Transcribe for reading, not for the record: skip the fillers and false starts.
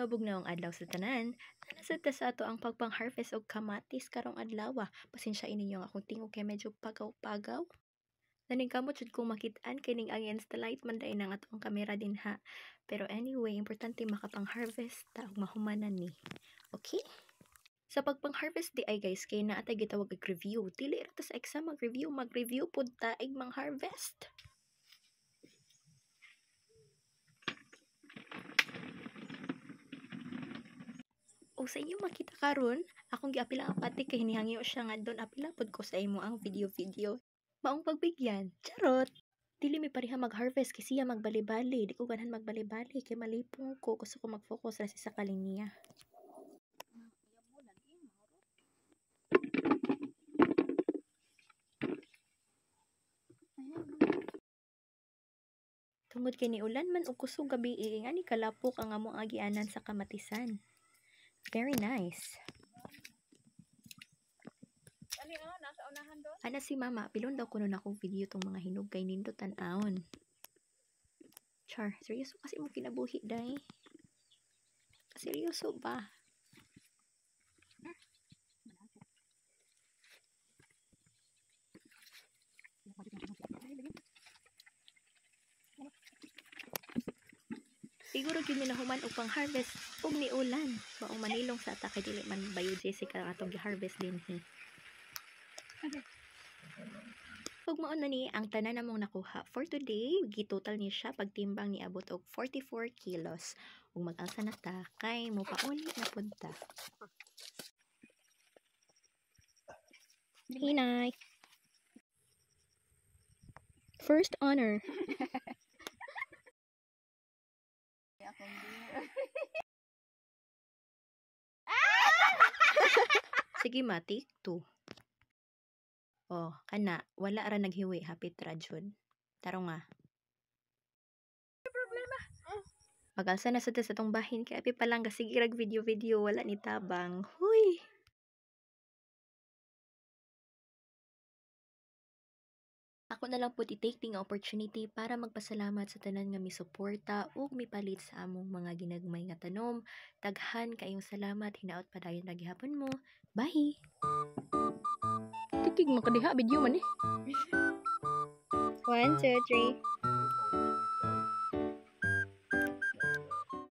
Mabugnaong adlaw sa tanan. Nasad ta sa ato ang pagpang-harvest og kamatis karong adlaw. Pasensyain ninyo nga akong tingog kay medyo pagaw-pagaw. Naningkamot jud kong makit-an kining against the light man dai nang atong kamera din ha. Pero anyway, importante makapang-harvest ta og mahumanan ni. Okay? Sa pagpang-harvest di ay guys, kay naatay gitawag og review. Dili ra ta sa exam mag-review pud ta ig mang-harvest. O sa inyo makita karon, akong giapila ang pati kay hinihangyo siya nga don apila pod ko sa imo ang video. Maong pagbigyan. Charot. Dili mi pareha mag-harvest kasi siya magbali-bali. Di ko ganahan magbali-bali kay malipong ko. Gusto ko mag-focus ra sa kalinya. Tungod kay ni ulan man og kusog gabi nga ni kalapok ang among agianan sa kamatisan. Very nice. Nasa unahan doon? Ana si mama, pilon daw kuno na akong video tong mga hinog kay nindot tan-aon. Char, seryoso kasi mo kinabuhi day. Seryoso ba? Siguro gyud na human og pang-harvest ug ni ulan. Maong manilong sa ata kay dili man bayo Jessica atong gi-harvest dinhi. Ug mao na ni ang tanan namong nakuha for today. Gitotal ni siya pagtimbang ni abot og 44 kilos. Ug mag-alsa na ta kay mo pauli na pud ta. Hinay. First honor. Sige matik 2. Oh, kana wala ra naghiwi hapit ra jud. Tarong nga. Problema. Mag-alsa na sa tong bahin kay api palang sige rag video wala ni tabang. Huy. Ako na lang po i-take nga opportunity para magpasalamat sa tanan nga misuporta ug mipalit sa among mga ginagmay nga tanom. Daghan kayong salamat, hinaot padayon ra gihapon mo. Bye. Tikig makadiha video man eh. 1 2 3